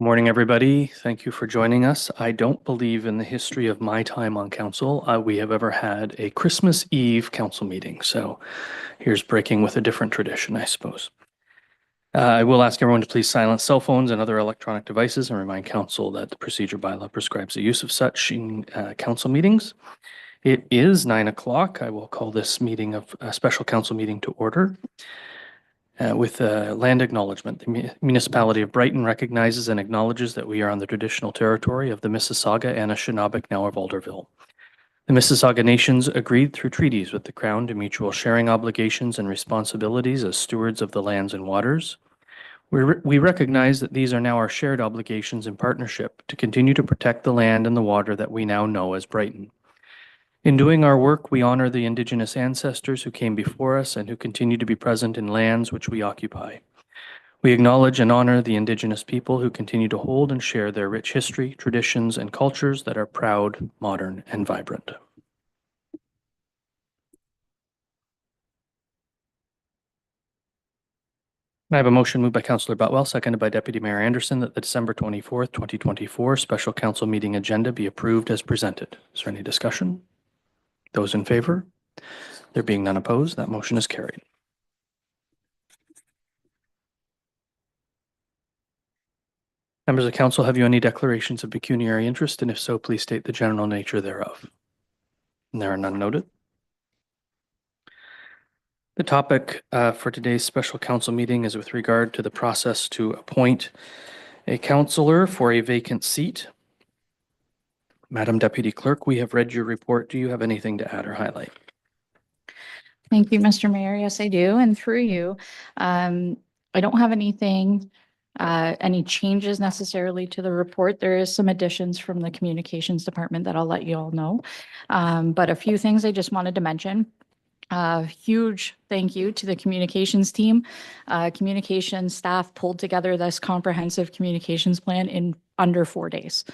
Morning, everybody. Thank you for joining us. I don't believe in the history of my time on council, we have ever had a Christmas Eve council meeting. So here's breaking with a different tradition, I suppose. I will ask everyone to please silence cell phones and other electronic devices and remind council that the procedure bylaw prescribes the use of such in council meetings. It is 9 o'clock. I will call this meeting of a special council meeting to order. With land acknowledgement, the municipality of Brighton recognizes and acknowledges that we are on the traditional territory of the Mississauga and Anishinaabe, now of Alderville. The Mississauga nations agreed through treaties with the Crown to mutual sharing obligations and responsibilities as stewards of the lands and waters. We recognize that these are now our shared obligations in partnership to continue to protect the land and the water that we now know as Brighton. In doing our work, we honor the Indigenous ancestors who came before us and who continue to be present in lands which we occupy. We acknowledge and honor the Indigenous people who continue to hold and share their rich history, traditions, and cultures that are proud, modern, and vibrant. I have a motion moved by Councillor Butwell, seconded by Deputy Mayor Anderson, that the December 24th, 2024 special council meeting agenda be approved as presented. Is there any discussion? Those in favor? There being none opposed, that motion is carried. Members of council, have you any declarations of pecuniary interest? And if so, please state the general nature thereof. And there are none noted. The topic for today's special council meeting is with regard to the process to appoint a councillor for a vacant seat. Madam Deputy Clerk, we have read your report. Do you have anything to add or highlight? Thank you, Mr. Mayor. Yes, I do. And through you, I don't have anything, any changes necessarily to the report. There is some additions from the communications department that I'll let you all know. But a few things I just wanted to mention. Huge thank you to the communications team. Communications staff pulled together this comprehensive communications plan in under 4 days.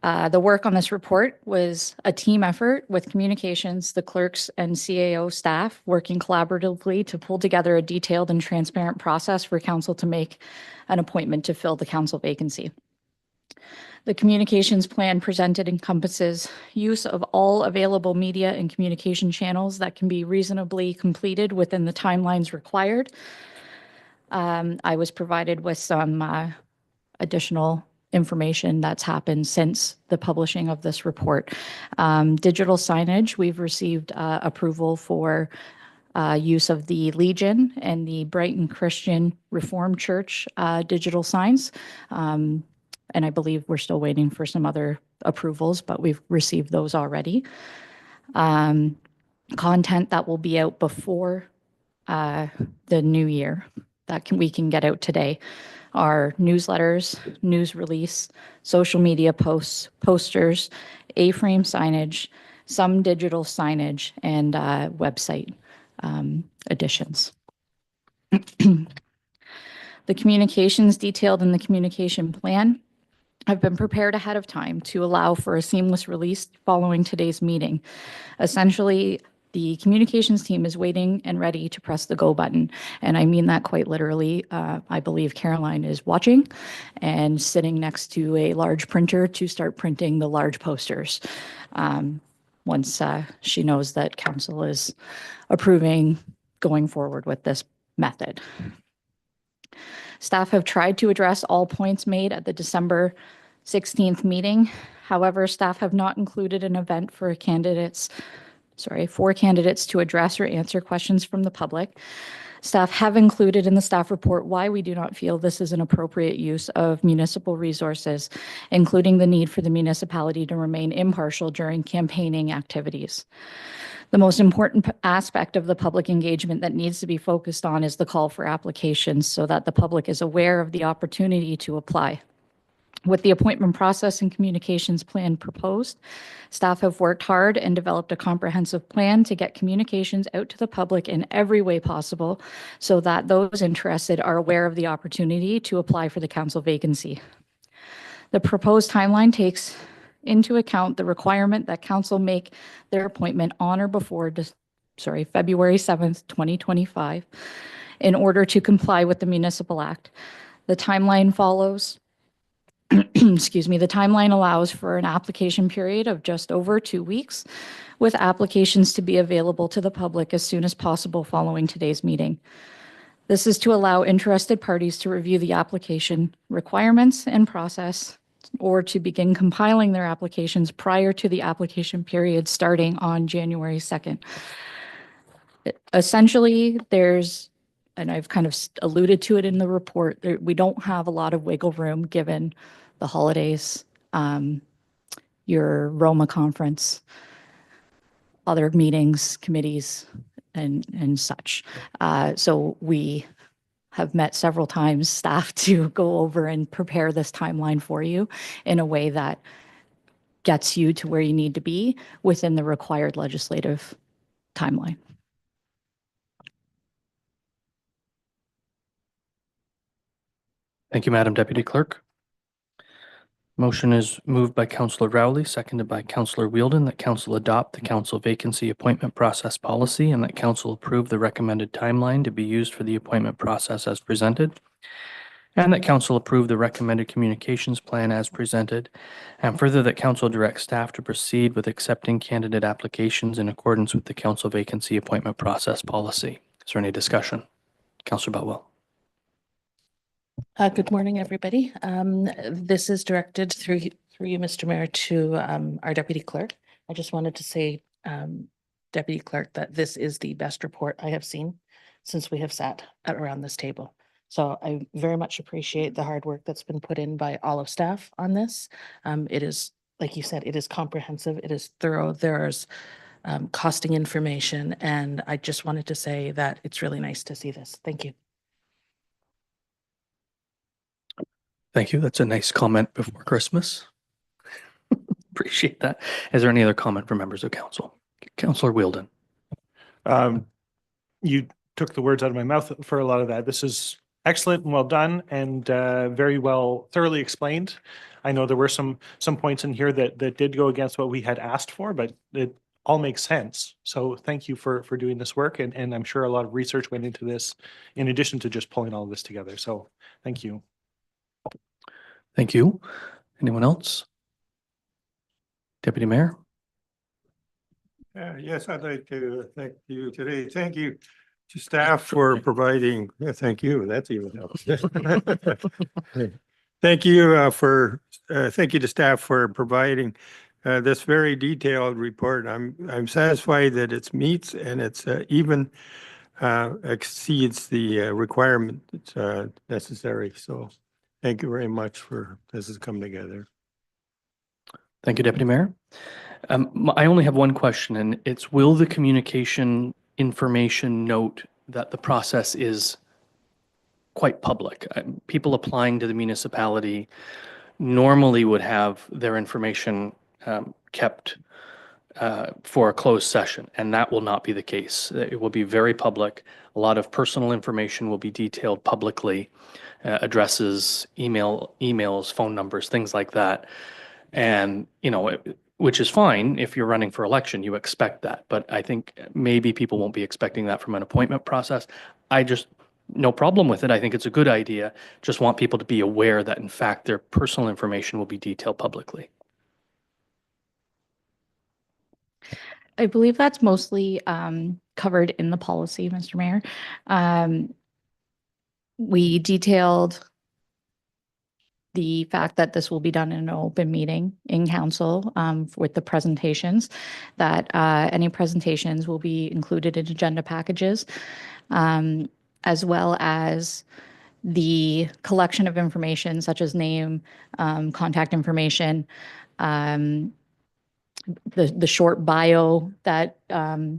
The work on this report was a team effort with communications, the clerks and CAO staff working collaboratively to pull together a detailed and transparent process for council to make an appointment to fill the council vacancy. The communications plan presented encompasses use of all available media and communication channels that can be reasonably completed within the timelines required. I was provided with some additional information that's happened since the publishing of this report. Digital signage, we've received approval for use of the Legion and the Brighton Christian Reformed Church digital signs. And I believe we're still waiting for some other approvals, but we've received those already. Content that will be out before the new year that we can get out today are newsletters, news release, social media posts, posters, A-frame signage, some digital signage, and website additions. The communications detailed in the communication plan have been prepared ahead of time to allow for a seamless release following today's meeting. Essentially, the communications team is waiting and ready to press the go button. And I mean that quite literally. I believe Caroline is watching and sitting next to a large printer to start printing the large posters once she knows that council is approving going forward with this method. Staff have tried to address all points made at the December 16th meeting. However, staff have not included an event for candidates to address or answer questions from the public. Staff have included in the staff report why we do not feel this is an appropriate use of municipal resources, including the need for the municipality to remain impartial during campaigning activities. The most important aspect of the public engagement that needs to be focused on is the call for applications so that the public is aware of the opportunity to apply. With the appointment process and communications plan proposed, staff have worked hard and developed a comprehensive plan to get communications out to the public in every way possible so that those interested are aware of the opportunity to apply for the council vacancy. The proposed timeline takes into account the requirement that council make their appointment on or before February 7th, 2025, in order to comply with the Municipal Act. The timeline follows. Excuse me, the timeline allows for an application period of just over 2 weeks, with applications to be available to the public as soon as possible following today's meeting. This is to allow interested parties to review the application requirements and process, or to begin compiling their applications prior to the application period starting on January 2nd. Essentially, and I've kind of alluded to it in the report, we don't have a lot of wiggle room given the holidays, your Roma conference, other meetings, committees, and such. So we have met several times, staff, to go over and prepare this timeline for you in a way that gets you to where you need to be within the required legislative timeline. Thank you, Madam Deputy Clerk. Motion is moved by Councillor Rowley, seconded by Councillor Wheeldon, that Council adopt the Council vacancy appointment process policy and that Council approve the recommended timeline to be used for the appointment process as presented, and that Council approve the recommended communications plan as presented, and further that Council direct staff to proceed with accepting candidate applications in accordance with the Council vacancy appointment process policy. Is there any discussion? Councillor Boutwell. Good morning, everybody. This is directed through you, Mr. Mayor, to our Deputy Clerk. I just wanted to say, Deputy Clerk, that this is the best report I have seen since we have sat around this table. So I very much appreciate the hard work that's been put in by all of staff on this. It is, like you said, it is comprehensive, it is thorough, there's costing information, and I just wanted to say that it's really nice to see this. Thank you. Thank you. That's a nice comment before Christmas. Appreciate that. Is there any other comment from members of council? Councillor Wheeldon. You took the words out of my mouth for a lot of that. This is excellent and well done and very well thoroughly explained. I know there were some points in here that did go against what we had asked for, but it all makes sense. So thank you for doing this work. And I'm sure a lot of research went into this in addition to just pulling all of this together. So thank you. Thank you. Anyone else? Deputy Mayor? Yes, I'd like to thank you today. Thank you to staff for providing, thank you, that's even helps. Thank you thank you to staff for providing this very detailed report. I'm satisfied that it meets and it's even exceeds the requirement that's necessary. So thank you very much for this has come together. Thank you, Deputy Mayor. I only have one question, and it's, will the communication information note that the process is quite public? People applying to the municipality normally would have their information kept for a closed session, and that will not be the case. It will be very public. A lot of personal information will be detailed publicly, addresses, emails, phone numbers, things like that. And, you know, which is fine if you're running for election, you expect that. But I think maybe people won't be expecting that from an appointment process. No problem with it. I think it's a good idea. Just want people to be aware that, in fact, their personal information will be detailed publicly. I believe that's mostly covered in the policy, Mr. Mayor. We detailed the fact that this will be done in an open meeting in council with the presentations, that any presentations will be included in agenda packages, as well as the collection of information such as name, contact information, the short bio that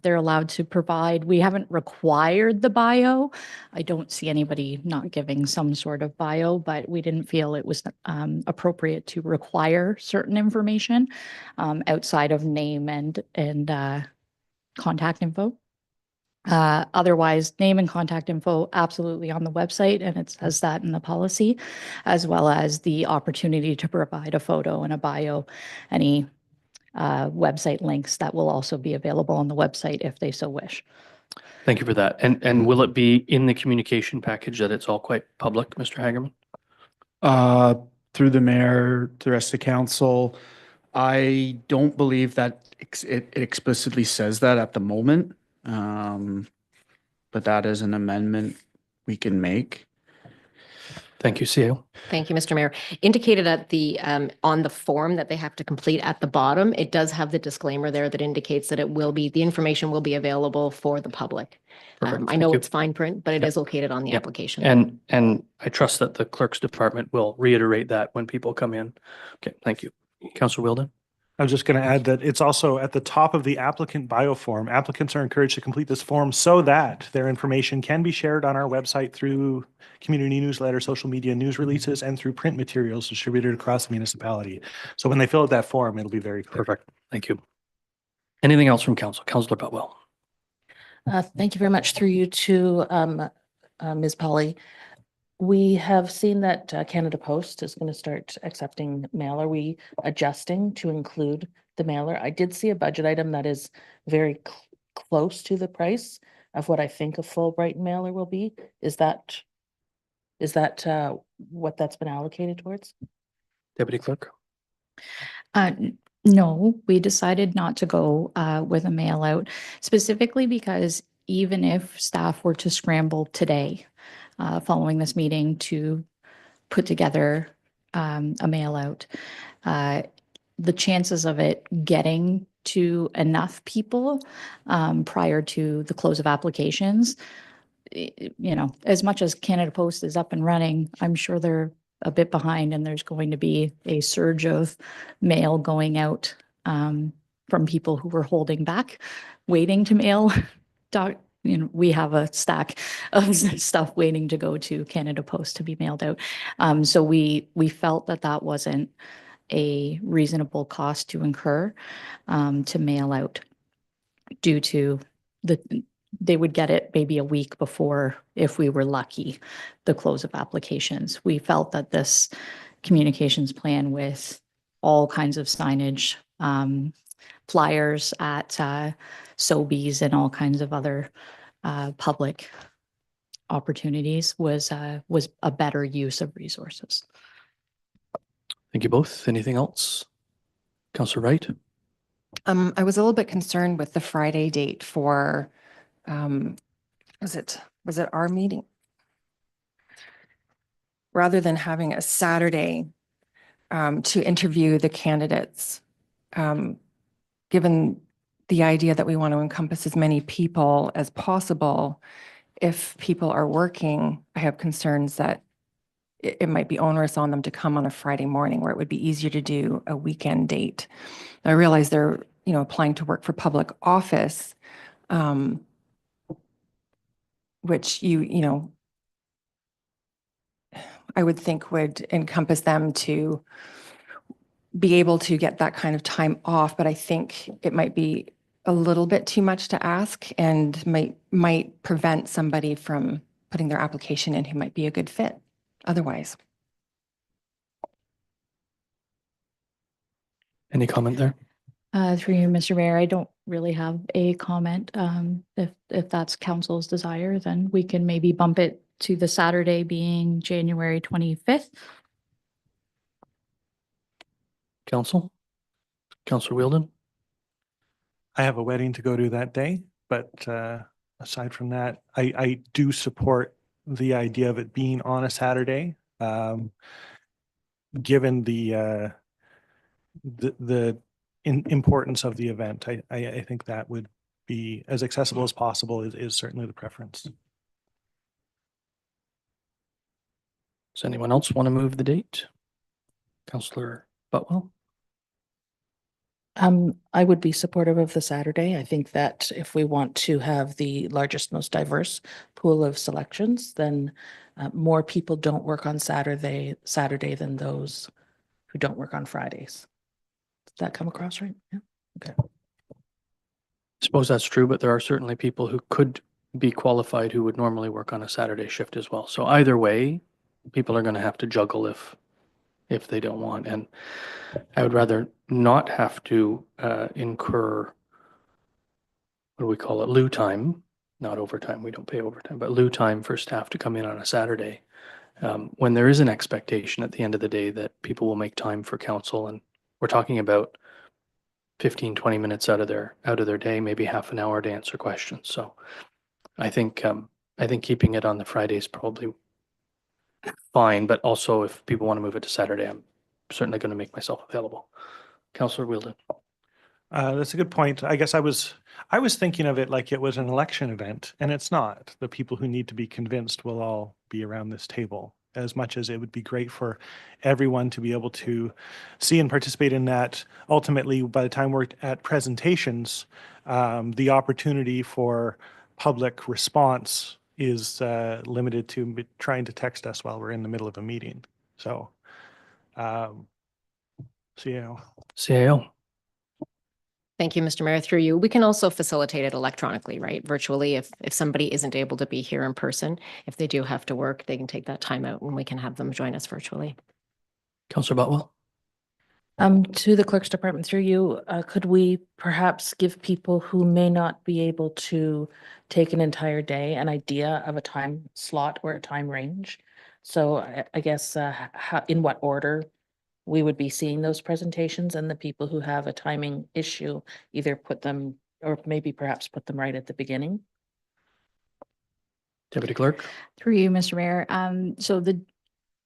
they're allowed to provide. We haven't required the bio. I don't see anybody not giving some sort of bio, but we didn't feel it was appropriate to require certain information outside of name and contact info. Otherwise, name and contact info absolutely on the website, and it says that in the policy, as well as the opportunity to provide a photo and a bio, any website links that will also be available on the website if they so wish. Thank you for that. And will it be in the communication package that it's all quite public, Mr. Hagerman? Through the mayor, the rest of council, I don't believe that it explicitly says that at the moment. But that is an amendment we can make. Thank you, CEO. Thank you, Mr. Mayor. Indicated at the, on the form that they have to complete at the bottom, it does have the disclaimer there that indicates that it will be, the information will be available for the public. Perfect. I Thank know you. it's fine print, but it Yep. is located on the Yep. application. And I trust that the clerk's department will reiterate that when people come in. Okay, thank you. Councillor Wilden? I was just going to add that it's also at the top of the applicant bio form. Applicants are encouraged to complete this form so that their information can be shared on our website through community newsletter, social media news releases, and through print materials distributed across the municipality. So when they fill out that form, it'll be very clear. Perfect. Thank you. Anything else from council? Councillor Butwell? Thank you very much. Through you to Ms. Polly. We have seen that Canada Post is going to start accepting mail. Are we adjusting to include the mailer? I did see a budget item that is very close to the price of what I think a Fulbright mailer will be. Is that what that's been allocated towards? Deputy Clerk? No, we decided not to go with a mail out specifically because even if staff were to scramble today, following this meeting to put together a mail out, the chances of it getting to enough people prior to the close of applications, as much as Canada Post is up and running, I'm sure they're a bit behind and there's going to be a surge of mail going out from people who were holding back, waiting to mail. We have a stack of stuff waiting to go to Canada Post to be mailed out. So we felt that that wasn't a reasonable cost to incur to mail out due to they would get it maybe a week before, if we were lucky, the close of applications. We felt that this communications plan with all kinds of signage, flyers at Sobeys and all kinds of other public opportunities was a better use of resources. Thank you both. Anything else? Councillor Wright? I was a little bit concerned with the Friday date for, was it our meeting? Rather than having a Saturday to interview the candidates, given the idea that we want to encompass as many people as possible, if people are working, I have concerns that it might be onerous on them to come on a Friday morning where it would be easier to do a weekend date. I realize they're, applying to work for public office, which I would think would encompass them to be able to get that kind of time off. But I think it might be a little bit too much to ask and might prevent somebody from putting their application in who might be a good fit otherwise. Any comment there? Through you, Mr. Mayor, I don't really have a comment. If that's council's desire, then we can maybe bump it to the Saturday being January 25th. Council? Councillor Wheeldon? I have a wedding to go to that day, but aside from that, I do support the idea of it being on a Saturday. Given the importance of the event, I think that would be as accessible as possible is certainly the preference. Does anyone else want to move the date? Councillor Butwell? I would be supportive of the Saturday. I think that if we want to have the largest, most diverse pool of selections, then more people don't work on Saturday than those who don't work on Fridays. Does that come across right? Yeah. Okay. I suppose that's true, but there are certainly people who could be qualified who would normally work on a Saturday shift as well. So either way, people are going to have to juggle if they don't want. And I would rather not have to incur, what do we call it, lieu time, not overtime. We don't pay overtime, but lieu time for staff to come in on a Saturday when there is an expectation at the end of the day that people will make time for council, and we're talking about 15, 20 minutes out of their day, maybe half an hour to answer questions. So I think keeping it on the Friday is probably fine, but also if people want to move it to Saturday, I'm certainly going to make myself available. Councillor Wheeldon. That's a good point. I guess I was thinking of it like it was an election event, and it's not. The people who need to be convinced will all be around this table. As much as it would be great for everyone to be able to see and participate in that, ultimately, by the time we're at presentations, the opportunity for public response is limited to trying to text us while we're in the middle of a meeting. So, CAO. Thank you, Mr. Mayor. Through you, we can also facilitate it electronically, right? Virtually, if somebody isn't able to be here in person, if they do have to work, they can take that time out and we can have them join us virtually. Councillor Botwell. To the clerk's department, through you, could we perhaps give people who may not be able to take an entire day an idea of a time slot or a time range? So I guess in what order we would be seeing those presentations, and the people who have a timing issue, either put them, or maybe perhaps put them right at the beginning. Deputy Clerk. Through you, Mr. Mayor.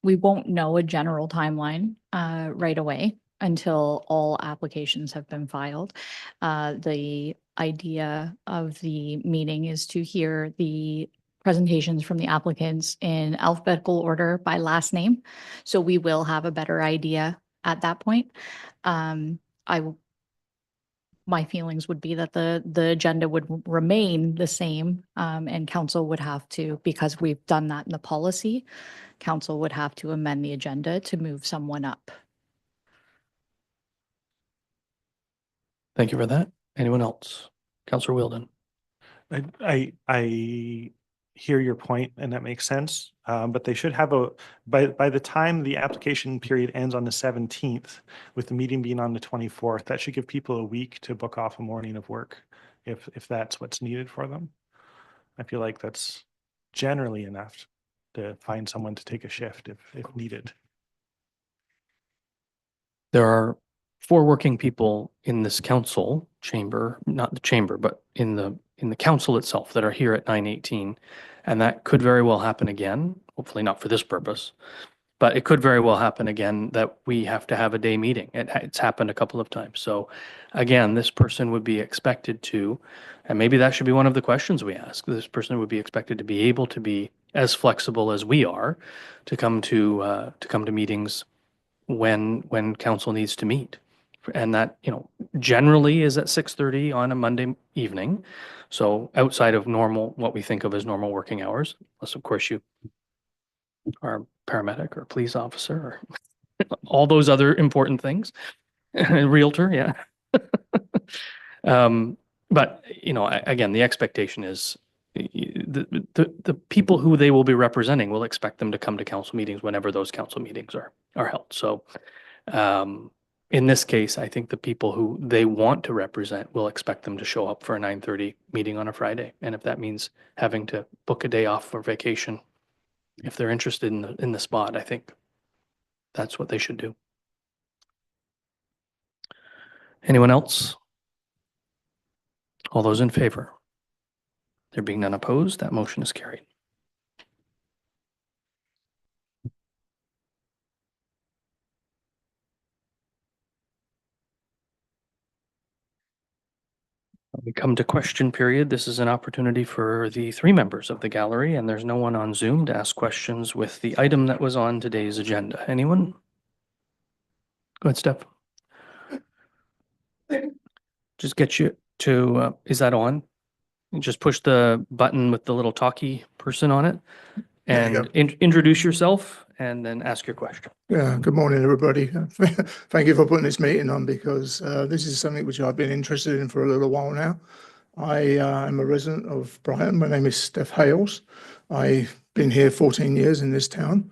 We won't know a general timeline right away until all applications have been filed. The idea of the meeting is to hear the presentations from the applicants in alphabetical order by last name. So we will have a better idea at that point. My feelings would be that the agenda would remain the same, and council would have to, because we've done that in the policy, council would have to amend the agenda to move someone up. Thank you for that. Anyone else? Councillor Wheeldon. I hear your point, and that makes sense. But they should have by the time the application period ends on the 17th, with the meeting being on the 24th, that should give people a week to book off a morning of work, if that's what's needed for them. I feel like that's generally enough to find someone to take a shift if needed. There are 4 working people in this council chamber, not the chamber, but in the council itself, that are here at 9:18, and that could very well happen again. Hopefully not for this purpose, but it could very well happen again that we have to have a day meeting. It's happened a couple of times. So again, this person would be expected to, and maybe that should be one of the questions we ask. This person would be expected to be able to be as flexible as we are to come to meetings when council needs to meet. And that, generally is at 6:30 on a Monday evening. So outside of normal, what we think of as normal working hours, unless of course you are a paramedic or police officer or all those other important things, realtor, yeah. But again, the expectation is the people who they will be representing will expect them to come to council meetings whenever those council meetings are held. So in this case, I think the people who they want to represent will expect them to show up for a 9:30 meeting on a Friday. And if that means having to book a day off for vacation, if they're interested in the spot, I think that's what they should do. Anyone else? All those in favor? There being none opposed, that motion is carried. We come to question period. This is an opportunity for the 3 members of the gallery, and there's no one on Zoom to ask questions with the item that was on today's agenda. Anyone? Go ahead, Steph. Just get you to, is that on? You just push the button with the little talkie person on it and introduce yourself and then ask your question. Yeah, good morning, everybody. Thank you for putting this meeting on, because this is something which I've been interested in for a little while now. I am a resident of Brighton. My name is Steph Hales. I've been here 14 years in this town.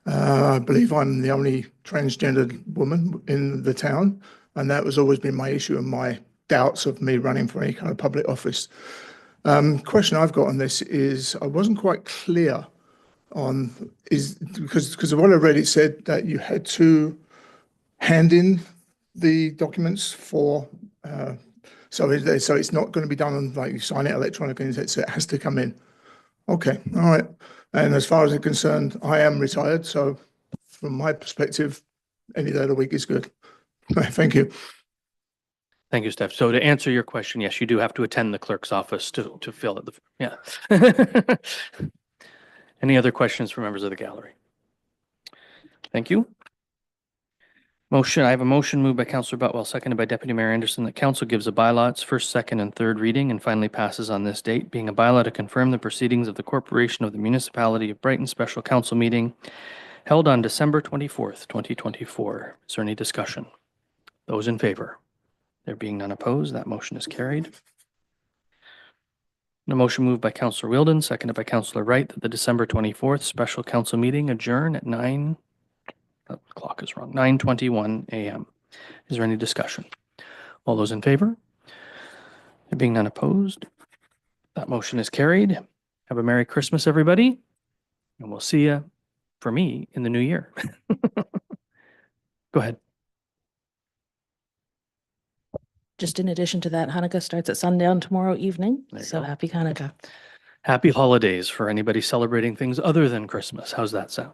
I believe I'm the only transgendered woman in the town, and that has always been my issue and my doubts of me running for any kind of public office. Question I've got on this is, I wasn't quite clear on is because of what I read, it said that you had to hand in the documents for, so it's not going to be done on, like, you sign it electronically, so it has to come in. Okay, all right. And as far as I'm concerned, I am retired, so from my perspective, any day of the week is good. Thank you. Thank you, Steph. So to answer your question, yes, you do have to attend the clerk's office to fill it. Yeah. Any other questions from members of the gallery? Thank you. I have a motion moved by Councillor Butwell, seconded by Deputy Mayor Anderson, that council gives a bylaw its first, second, and third reading and finally passes on this date, being a bylaw to confirm the proceedings of the Corporation of the Municipality of Brighton Special Council meeting held on December 24th, 2024. Is there any discussion? Those in favor? There being none opposed, that motion is carried. A motion moved by Councillor Wheeldon, seconded by Councillor Wright, that the December 24th special council meeting adjourn at 9:21 a.m. Is there any discussion? All those in favor? There being none opposed, that motion is carried. Have a Merry Christmas, everybody, and we'll see you, for me, in the new year. Go ahead. Just in addition to that, Hanukkah starts at sundown tomorrow evening. There you So go. happy Hanukkah. Happy holidays for anybody celebrating things other than Christmas. How's that sound?